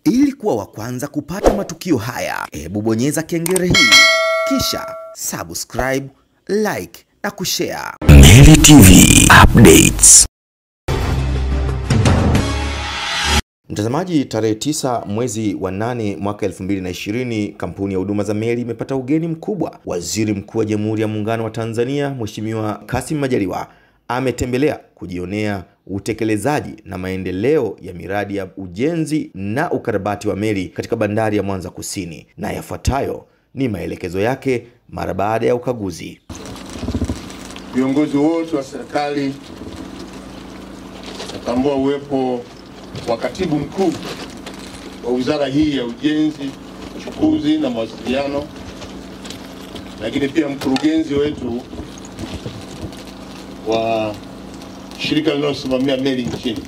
Ili kuwa wa kwanza kupata matukio haya, hebu bonyeza kengele hii, kisha subscribe, like na kushare. Meli TV Updates. Mtazamaji, tarehe 9 mwezi wa 8 mwaka 2020, kampuni ya huduma za meli imepata ugeni mkubwa. Waziri Mkuu wa Jamhuri ya Muungano wa Tanzania, Mheshimiwa Kassim Majaliwa, ametembelea kujionea utekelezaji na maendeleo ya miradi ya ujenzi na ukarabati wa meli katika bandari ya Mwanza Kusini, na yafuatayo ni maelekezo yake mara baada ya ukaguzi. Viongozi wote wa serikali watambua uwepo wa Katibu Mkuu wa wizara hii ya Ujenzi, Uchukuzi na Mawasiliano, lakini pia mkurugenzi wetu wa shirika linalosimamia meli nchini.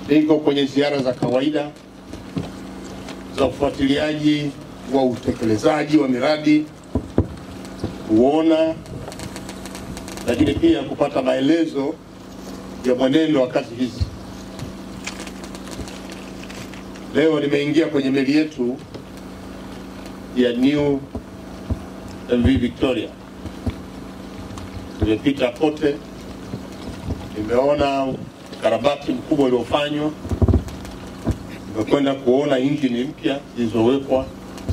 Niko kwenye ziara za kawaida za ufuatiliaji wa utekelezaji wa miradi, kuona lakini pia kupata maelezo ya mwenendo wa kazi hizi. Leo nimeingia kwenye meli yetu ya New MV Victoria. Nimepita kote, nimeona ukarabati mkubwa uliofanywa, nimekwenda kuona injini mpya zilizowekwa,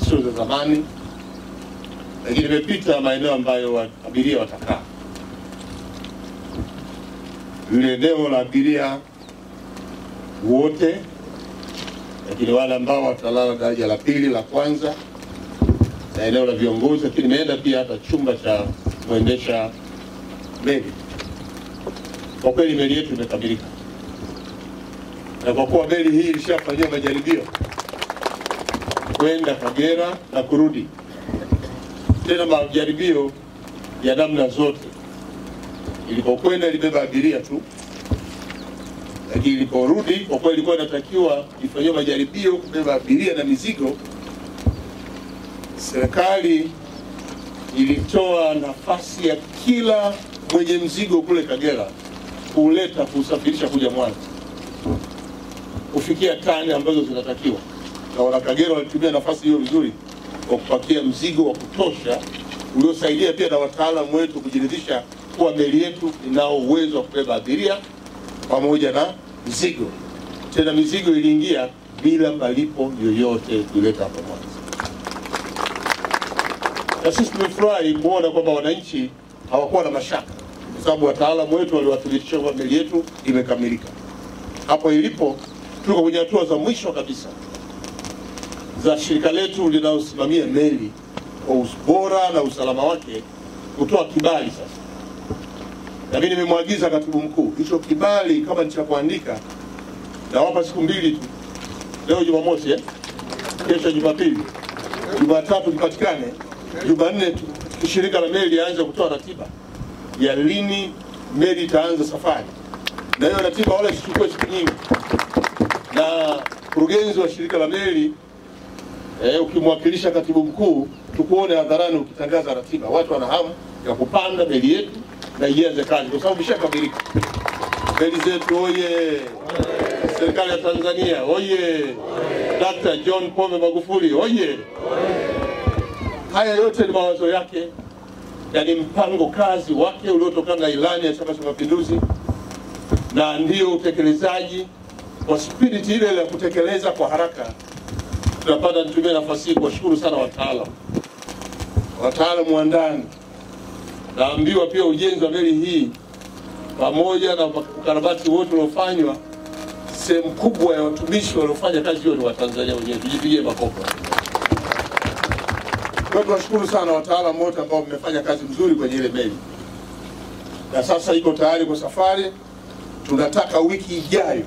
sio za zamani, lakini nimepita maeneo ambayo abiria watakaa. Lile eneo la abiria wote, lakini wale ambao watalala daraja la pili, la kwanza, na eneo la viongozi, lakini nimeenda pia hata chumba cha kuendesha meli. Kwa kweli meli yetu imekamilika, na kwa kuwa meli hii ilishafanyiwa majaribio kwenda Kagera na kurudi, tena majaribio ya namna zote. Ilipokwenda ilibeba abiria tu, lakini iliporudi kwa kweli ilikuwa inatakiwa ifanywe majaribio kubeba abiria na mizigo. Serikali ilitoa nafasi ya kila mwenye mzigo kule Kagera kuleta, kusafirisha kuja Mwanza, kufikia tani ambazo zinatakiwa. Na wana Kagera walitumia nafasi hiyo vizuri kwa kupakia mzigo wa kutosha, uliosaidia pia na wataalamu wetu kujiridhisha kuwa meli yetu inao uwezo wa kubeba abiria pamoja na mizigo. Tena mizigo iliingia bila malipo yoyote kuleta hapa Mwanza. Na sisi tumefurahi kuona kwamba wananchi hawakuwa na mashaka, kwa sababu wataalamu wetu waliwathibitisha kwamba meli yetu imekamilika. Hapo ilipo tuko kwenye hatua za mwisho kabisa za shirika letu linalosimamia meli kwa ubora na usalama wake kutoa kibali sasa. Na mimi nimemwagiza Katibu Mkuu, hicho kibali kama ni cha kuandika, na wapa siku 2 tu. Leo Jumamosi, kesho Jumapili, Jumatatu kipatikane, Jumanne shirika la meli yaanze kutoa ratiba ya lini meli itaanza safari. Na hiyo ratiba wala isichukue siku nyingi. Na mkurugenzi wa shirika la meli, ukimwakilisha Katibu Mkuu, tukuone hadharani ukitangaza ratiba. Watu wana hamu ya kupanda meli yetu na ianze kazi, kwa sababu imeshakamilika. Meli zetu oye! Serikali ya Tanzania oye! Dr. John Pombe Magufuli oye! Haya yote ni mawazo yake, yani mpango kazi wake uliotokana na ilani ya Chama cha Mapinduzi, na ndio utekelezaji kwa spirit ile ya kutekeleza kwa haraka. Tunapata nitumie nafasi hii kuwashukuru sana wataalamu wa ndani. Naambiwa pia ujenzi wa meli hii pamoja na ukarabati wote uliofanywa, sehemu kubwa ya watumishi waliofanya kazi hiyo ni Watanzania wenyewe. Tujipigie makofi. Kwa tunashukuru sana wataalamu wote ambao wamefanya kazi nzuri kwenye ile meli. Na sasa iko tayari kwa safari. Tunataka wiki ijayo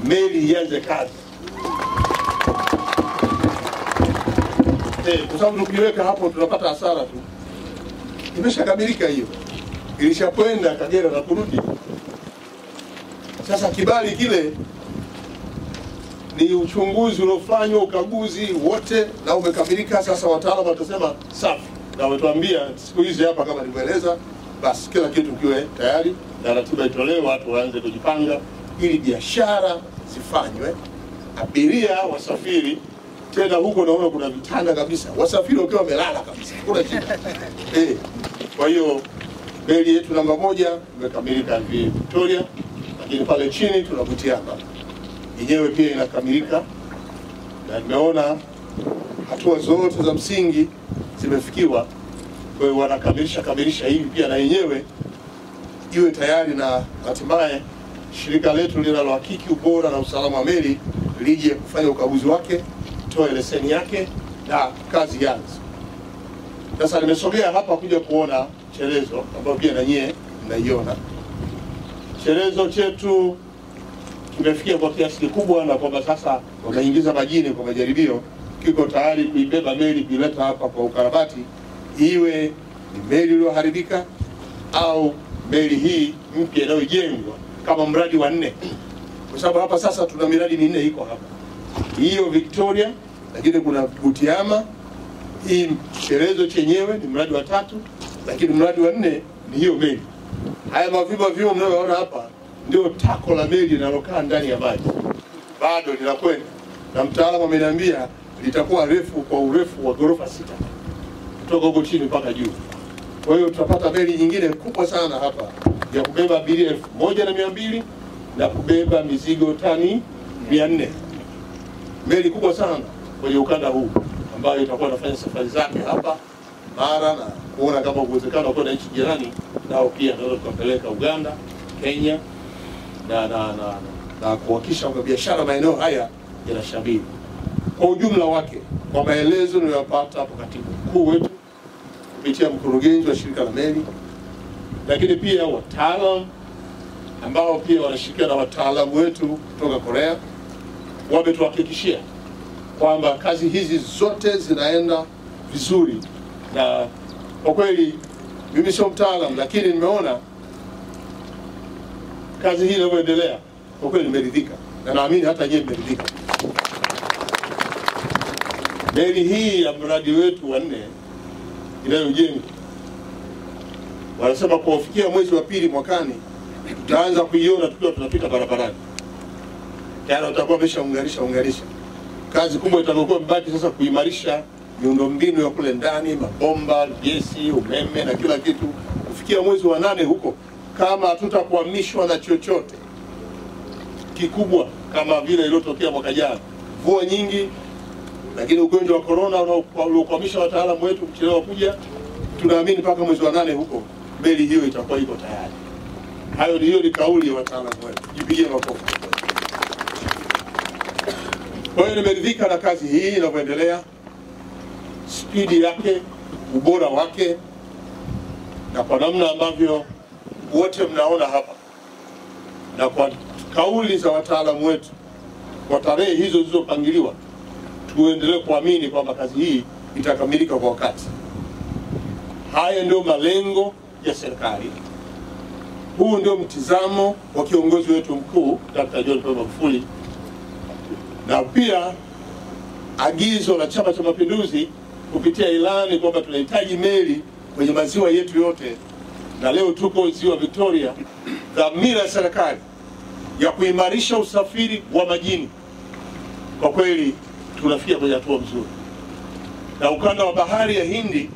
meli ianze kazi. Kwa sababu tukiweka hapo tunapata hasara tu. Imeshakamilika hiyo. Ilishakwenda Kagera na kurudi. Sasa kibali kile ni uchunguzi uliofanywa, ukaguzi wote, na umekamilika. Sasa wataalamu watasema safi, na wametuambia siku hizi hapa kama nilivyoeleza, basi kila kitu kiwe tayari na ratiba itolewe, watu waanze kujipanga ili biashara zifanywe abiria wasafiri. Tena huko naona kuna vitanda kabisa, wasafiri wakiwa wamelala kabisa, kuna shida. Kwa hiyo meli yetu namba 1 imekamilika Victoria, lakini pale chini tuna Butiama yenyewe pia inakamilika, na nimeona hatua zote za msingi zimefikiwa. Kwa hiyo wanakamilisha hivi pia na yenyewe iwe tayari, na hatimaye shirika letu linalohakiki ubora na usalama wa meli lije kufanya ukaguzi wake, toe leseni yake na kazi yanze. Sasa nimesogea hapa kuja kuona chelezo ambayo pia na nyie mnaiona. Chelezo chetu kimefikia kwa kiasi kikubwa, na kwamba sasa wameingiza majini kwa majaribio, kiko tayari kuibeba meli kuileta hapa kwa ukarabati, iwe ni meli iliyoharibika au meli hii mpya inayojengwa kama mradi wa 4, kwa sababu hapa sasa tuna miradi 4 iko hapa. Hiyo Victoria, lakini kuna Butiama, hii Chelezo chenyewe ni mradi wa 3, lakini mradi wa 4 ni hiyo meli. Haya maviba vimo mnayoona hapa ndio tako la meli linalokaa ndani ya maji, bado linakwenda, na mtaalamu ameniambia litakuwa refu kwa urefu wa ghorofa 6 kutoka huko chini mpaka juu. Kwa hiyo tutapata meli nyingine kubwa sana hapa ya kubeba abiria 1200 na kubeba mizigo tani 400. Meli kubwa sana kwenye ukanda huu ambayo itakuwa inafanya safari zake hapa Mara, na kuona kama uwezekano kwenda nchi jirani, nao pia tunaweza kupeleka Uganda, Kenya na kuhakikisha kwamba biashara maeneo haya yanashamiri. Kwa ujumla wake, kwa maelezo niliyopata hapo katibu mkuu wetu kupitia mkurugenzi wa shirika la meli, lakini pia wataalamu ambao pia wanashirikiana na wataalamu wetu kutoka Korea, wametuhakikishia kwamba kazi hizi zote zinaenda vizuri. Na kwa kweli mimi sio mtaalamu, lakini nimeona kazi hii inavyoendelea, kwa kweli nimeridhika, na naamini hata nyinyi mmeridhika. Meli hii ya mradi wetu wa 4 inayojengwa, wanasema kwa kufikia mwezi wa 2 mwakani tutaanza kuiona tukiwa tunapita barabarani. Yaani utakuwa umeshaunganisha. Kazi kubwa itakuwa mbaki sasa kuimarisha miundombinu ya kule ndani, mabomba, gesi, umeme na kila kitu. Kufikia mwezi wa 8 huko, kama hatutakwamishwa na chochote kikubwa kama vile iliyotokea mwaka jana, mvua nyingi, lakini ugonjwa wa corona uliokwamisha wataalamu wetu kuchelewa kuja, tunaamini mpaka mwezi wa 8 huko meli hiyo itakuwa iko tayari. Hiyo ni kauli ya wataalamu wetu. Jipigie makofi. Kwa hiyo nimeridhika na kazi hii inavyoendelea, spidi yake, ubora wake, na kwa namna ambavyo wote mnaona hapa, na kwa kauli za wataalamu wetu, kwa tarehe hizo zilizopangiliwa, tuendelee kuamini kwamba kazi hii itakamilika kwa wakati. Haya ndio malengo ya serikali. Huu ndio mtizamo wa kiongozi wetu mkuu Dr. John Pombe Magufuli, na pia agizo la Chama cha Mapinduzi kupitia ilani kwamba tunahitaji meli kwenye maziwa yetu yote, na leo tuko ziwa Victoria. Dhamira ya serikali ya kuimarisha usafiri wa majini, kwa kweli tunafikia kwenye hatua nzuri. Na ukanda wa bahari ya Hindi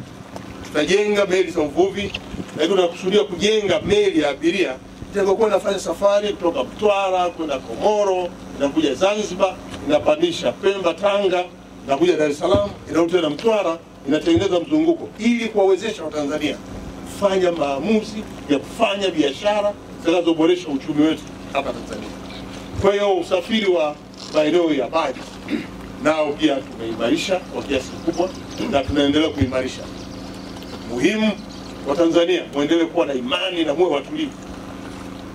tutajenga meli za uvuvi, na tunakusudia kujenga meli ya abiria itakayokuwa inafanya safari kutoka Mtwara kwenda Komoro, inakuja Zanzibar, inapandisha Pemba, Tanga, inakuja Dar es Salaam, inarudi tena Mtwara, inatengeneza mzunguko ili kuwawezesha Watanzania kufanya maamuzi ya kufanya biashara zinazoboresha uchumi wetu hapa Tanzania. Kwa hiyo usafiri wa maeneo ya maji nao pia tumeimarisha kwa kiasi kikubwa, na tunaendelea kuimarisha. Muhimu wa Tanzania muendelee kuwa na imani na muwe watulivu.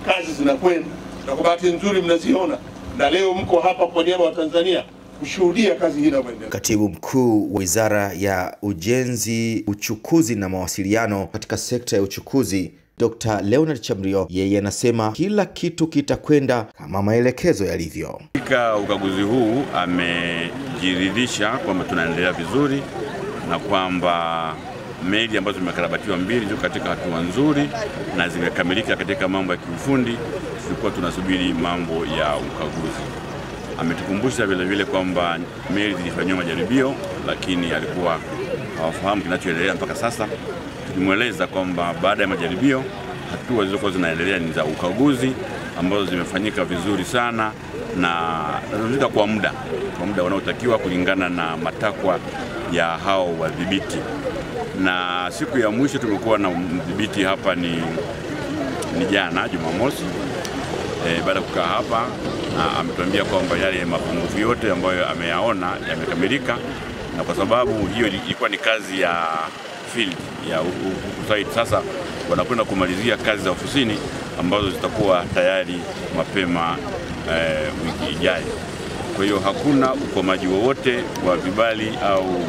Kazi zinakwenda, na kwa bahati nzuri mnaziona, na leo mko hapa kwa niaba ya Tanzania kushuhudia kazi hii inavyoendelea. Katibu Mkuu wa Wizara ya Ujenzi, Uchukuzi na Mawasiliano katika sekta ya uchukuzi, Dr. Leonard Chamrio, yeye anasema kila kitu kitakwenda kama maelekezo yalivyo. Katika ukaguzi huu amejiridhisha kwamba tunaendelea vizuri na kwamba meli ambazo zimekarabatiwa 2 ziko katika hatua nzuri na zimekamilika katika mambo ya kiufundi. Tulikuwa tunasubiri mambo ya ukaguzi. Ametukumbusha vile vile kwamba meli zilifanywa majaribio, lakini alikuwa hawafahamu kinachoendelea mpaka sasa. Tulimweleza kwamba baada ya majaribio hatua zilizokuwa zinaendelea ni za ukaguzi ambazo zimefanyika vizuri sana na zinafanyika kwa muda unaotakiwa kulingana na matakwa ya hao wadhibiti. Na siku ya mwisho tumekuwa na mdhibiti hapa ni jana Jumamosi. Baada ya kukaa hapa ametuambia kwamba yale mapungufu yote ambayo ameyaona yamekamilika, na kwa sababu hiyo ilikuwa ni kazi ya field ya site, sasa wanakwenda kumalizia kazi za ofisini ambazo zitakuwa tayari mapema wiki ijayo. Kwa hiyo hakuna ukomaji wowote wa vibali au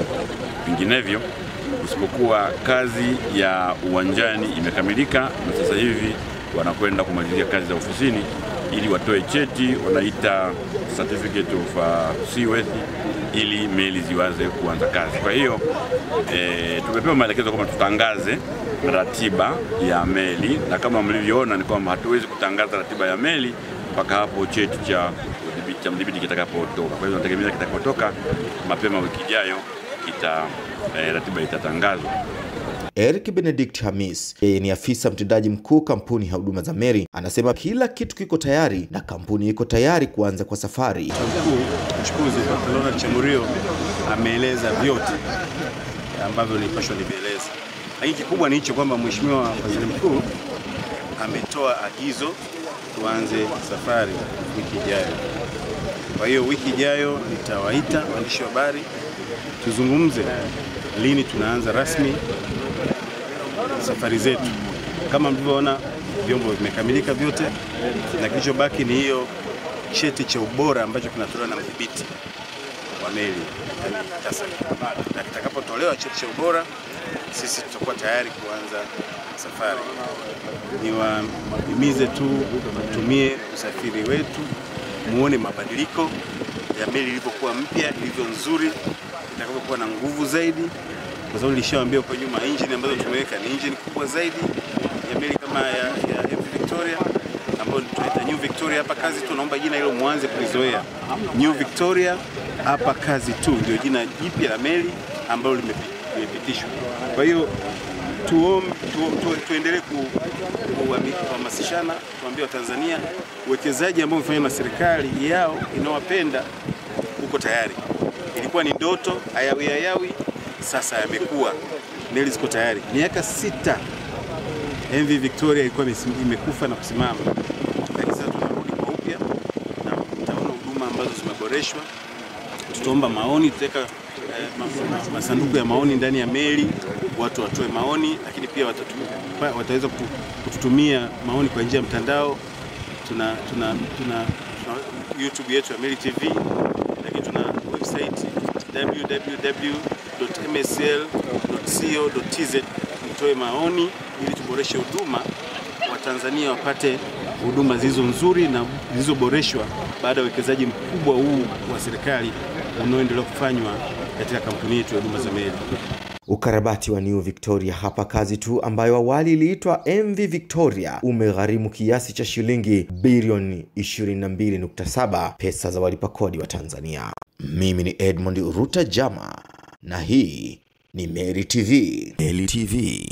vinginevyo, isipokuwa kazi ya uwanjani imekamilika, na sasa hivi wanakwenda kumalizia kazi za ofisini ili watoe cheti wanaita certificate of seaworthy ili meli ziwaze kuanza kazi. Kwa hiyo tumepewa maelekezo kwamba tutangaze ratiba ya meli, na kama mlivyoona ni kwamba hatuwezi kutangaza ratiba ya meli mpaka hapo cheti cha mdhibiti kitakapotoka. Kwa hiyo tunategemea kitakapotoka mapema wiki ijayo ratiba itatangazwa. Eric Benedict Hamis, yeye ni afisa mtendaji mkuu kampuni ya huduma za meli, anasema kila kitu kiko tayari na kampuni iko tayari kuanza kwa safari. Mchukuzi Barcelona Chemurio ameeleza vyote ambavyo nilipaswa nieleze. Lakini kikubwa ni hicho kwamba Mheshimiwa Waziri Mkuu ametoa agizo tuanze safari wiki ijayo. Kwa hiyo wiki ijayo nitawaita waandishi wa habari tuzungumze lini tunaanza rasmi safari zetu. Kama mlivyoona vyombo vimekamilika vyote, na kilichobaki ni hiyo cheti cha ubora ambacho kinatolewa na mdhibiti wa meli, yani TASAC. Na kitakapotolewa cheti cha ubora, sisi tutakuwa tayari kuanza safari. Niwahimize tu tutumie usafiri wetu, muone mabadiliko ya meli ilivyokuwa mpya, ilivyo nzuri, itakapokuwa na nguvu zaidi. Kwa sababu nilishawaambia kwa nyuma engine ambazo tumeweka ni engine kubwa zaidi ya meli kama ya MV Victoria, ambayo tunaita New Victoria hapa kazi tu. Naomba jina hilo muanze kulizoea. New Victoria hapa kazi tu ndio jina jipya la meli ambalo limepitishwa. Kwa hiyo tuendelee kuhamasishana, kuambia Watanzania uwekezaji ambao umefanywa na serikali yao inawapenda uko tayari. Ilikuwa ni ndoto hayawi, sasa yamekuwa. Meli ziko tayari. Miaka 6 MV Victoria ilikuwa imekufa na kusimama, lakini sasa tunarudi kwa upya na tutaona huduma ambazo zimeboreshwa. Tutaomba maoni, tutaweka masanduku ya maoni ndani ya meli, watu watoe maoni, lakini pia wataweza kututumia maoni kwa njia ya mtandao. Tuna YouTube yetu ya Meli TV, lakini tuna website www.msl.co.tz. Mtoe maoni ili tuboreshe huduma, Watanzania wapate huduma zilizo nzuri na zilizoboreshwa baada ya uwekezaji mkubwa huu wa serikali unaoendelea kufanywa katika kampuni yetu ya huduma za meli. Ukarabati wa New Victoria hapa kazi tu, ambayo awali iliitwa MV Victoria, umegharimu kiasi cha shilingi bilioni 22.7 pesa za walipa kodi wa Tanzania. Mimi ni Edmond Ruta Jama na hii ni Meli TV. Meli TV.